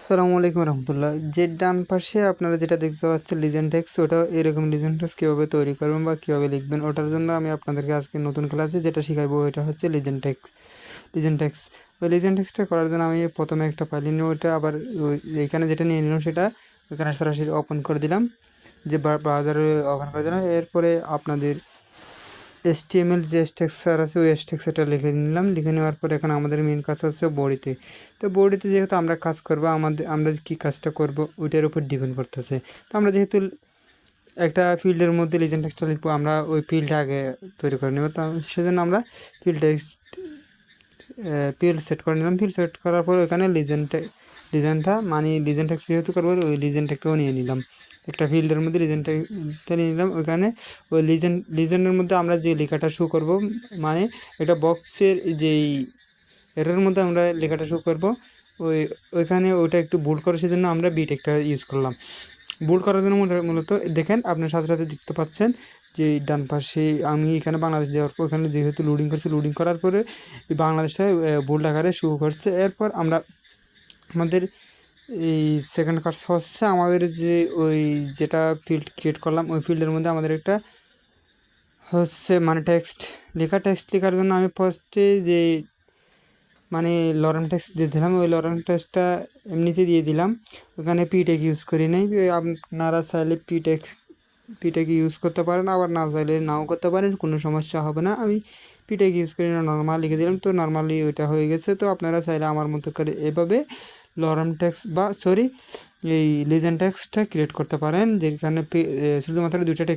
আসসালামু আলাইকুম রহমতুল্লাহ। যে ডান পাশে আপনারা যেটা দেখতে পাচ্ছেন লিজেন্ড টেক্সট, ওটা এরকম লিজেন্ড টেক্সট কীভাবে তৈরি করবেন বা কীভাবে লিখবেন, ওটার জন্য আমি আপনাদেরকে আজকে নতুন ক্লাসে যেটা শেখাবো ওইটা হচ্ছে লিজেন্ড টেক্সট। ওই লিজেন্ড টেক্সটটা করার জন্য আমি প্রথমে একটা ফাইল নিয়ে ওইটা আবার এইখানে যেটা নিয়ে নিলাম সেটা ওইখানে সরাসরি ওপেন করে দিলাম, যে ব্রাউজারে ওপেন করে দিলাম। এরপরে আপনাদের HTML যে স্ট্রাকচার আছে ওই স্ট্রাকচারটা লিখে নিলাম। লিখে নেওয়ার পর এখানে আমাদের মেন কাজ হচ্ছে বডিতে। তো বডিতে যেহেতু আমরা কাজ করবো, আমরা কী কাজটা করব ওইটার উপর ডিপেন্ড করতেছে। তো আমরা যেহেতু একটা ফিল্ডের মধ্যে লিজেন্ড টেক্সটটা লিখবো, আমরা ওই ফিল্ডটা আগে তৈরি করে নেব। তো সেজন্য আমরা ফিল্ড সেট করে নিলাম। ফিল্ড সেট করার পর ওইখানে লিজেন্ডটা মানে লিজেন্ড টেক্সট যেহেতু করবো ওই লিজেন্ড টেক্সটটাও নিয়ে নিলাম। একটা ফিল্ডের মধ্যে লিজেন্ডটা নিয়ে নিলাম। ওইখানে ওই লিজেন্ডের মধ্যে আমরা যে লেখাটা শো করব, মানে একটা বক্সের যেই এটার মধ্যে আমরা লেখাটা শো করব, ওইখানে ওইটা একটু বোল্ড করে, সেজন্য আমরা বিট একটা ইউজ করলাম। বোল্ড করার জন্য মূলত দেখেন আপনার সাথে সাথে দেখতে পাচ্ছেন যে ডান পাশে আমি এখানে বাংলাদেশ দেওয়ার পর ওখানে যেহেতু লোডিং করছে, লোডিং করার পরে বাংলাদেশে বোল্ড আকারে শো করছে। এরপর আমরা আমাদের এই সেকেন্ড কাজ হচ্ছে আমাদের যে ওই যেটা ফিল্ড ক্রিয়েট করলাম ওই ফিল্ডের মধ্যে আমাদের একটা হচ্ছে মানে টেক্সট লেখার জন্য আমি ফার্স্টে যে মানে লরেম টেক্সট দিয়ে দিলাম। ওই লরেম টেক্সটটা এমনিতে দিয়ে দিলাম, ওখানে পিটেক ইউজ করি নাই। আপনারা চাইলে পিটেক ইউজ করতে পারেন, আবার না চাইলে নাও করতে পারেন, কোনো সমস্যা হবে না। আমি পিটেক ইউজ করি না, নর্মাল লিখে দিলাম। তো নর্মালি ওইটা হয়ে গেছে। তো আপনারা চাইলে আমার মতো করে এভাবে লরেম টেক্সট এই লিজেন্ড টেক্সটটা ক্রিয়েট করতে পারেন, যেখানে শুধুমাত্র দুইটা টেক্সট